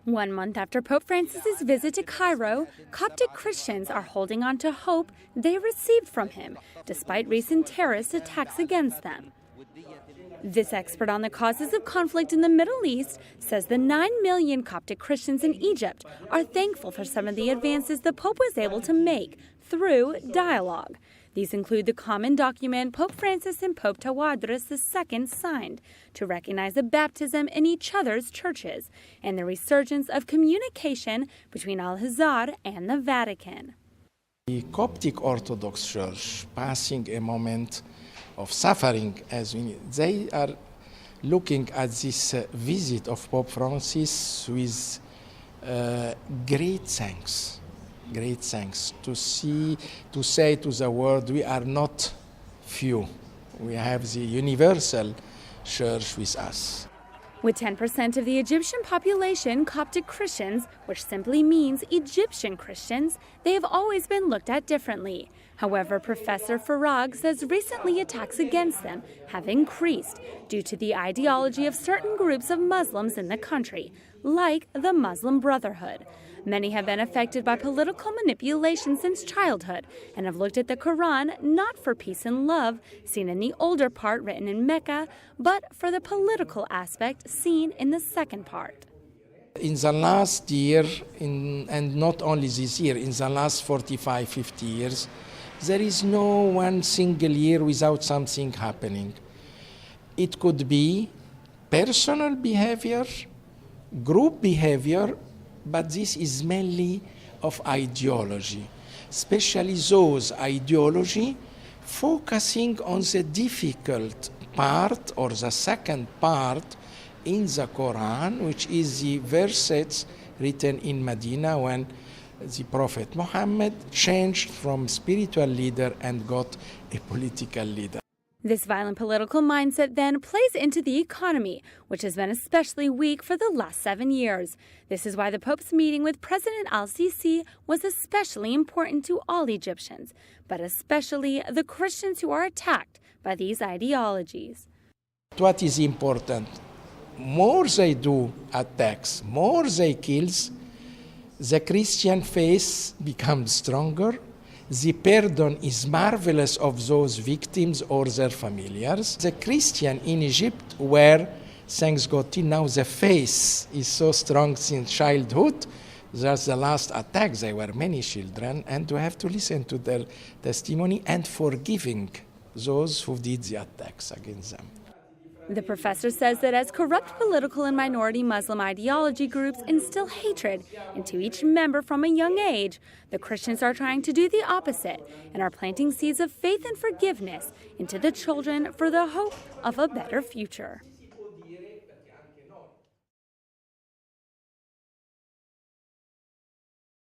1 month after Pope Francis's visit to Cairo, Coptic Christians are holding on to hope they received from him, despite recent terrorist attacks against them. This expert on the causes of conflict in the Middle East says the 9 million Coptic Christians in Egypt are thankful for some of the advances the Pope was able to make through dialogue. These include the common document Pope Francis and Pope Tawadros II signed to recognize the baptism in each other's churches and the resurgence of communication between Al-Azhar and the Vatican. The Coptic Orthodox Church passing a moment of suffering, as they are looking at this visit of Pope Francis with great thanks. Great thanks to say to the world, we are not few. We have the universal church with us. With 10% of the Egyptian population Coptic Christians, which simply means Egyptian Christians, they have always been looked at differently. However, Professor Farag says recently attacks against them have increased due to the ideology of certain groups of Muslims in the country, like the Muslim Brotherhood. Many have been affected by political manipulation since childhood and have looked at the Quran not for peace and love, seen in the older part written in Mecca, but for the political aspect seen in the second part. In the last year, and not only this year, in the last 45, 50 years, there is no one single year without something happening. It could be personal behavior, group behavior, but this is mainly of ideology, especially those ideology focusing on the difficult part or the second part in the Quran, which is the verses written in Medina when the Prophet Muhammad changed from spiritual leader and got a political leader. This violent political mindset then plays into the economy, which has been especially weak for the last 7 years. This is why the Pope's meeting with President al-Sisi was especially important to all Egyptians, but especially the Christians who are attacked by these ideologies. What is important? More they do attacks, more they kills, the Christian faith becomes stronger. The pardon is marvelous of those victims or their familiars. The Christian in Egypt were, thanks God, till now the faith is so strong since childhood. That's the last attack. There were many children, and we have to listen to their testimony and forgiving those who did the attacks against them. The professor says that as corrupt political and minority Muslim ideology groups instill hatred into each member from a young age, the Christians are trying to do the opposite and are planting seeds of faith and forgiveness into the children for the hope of a better future.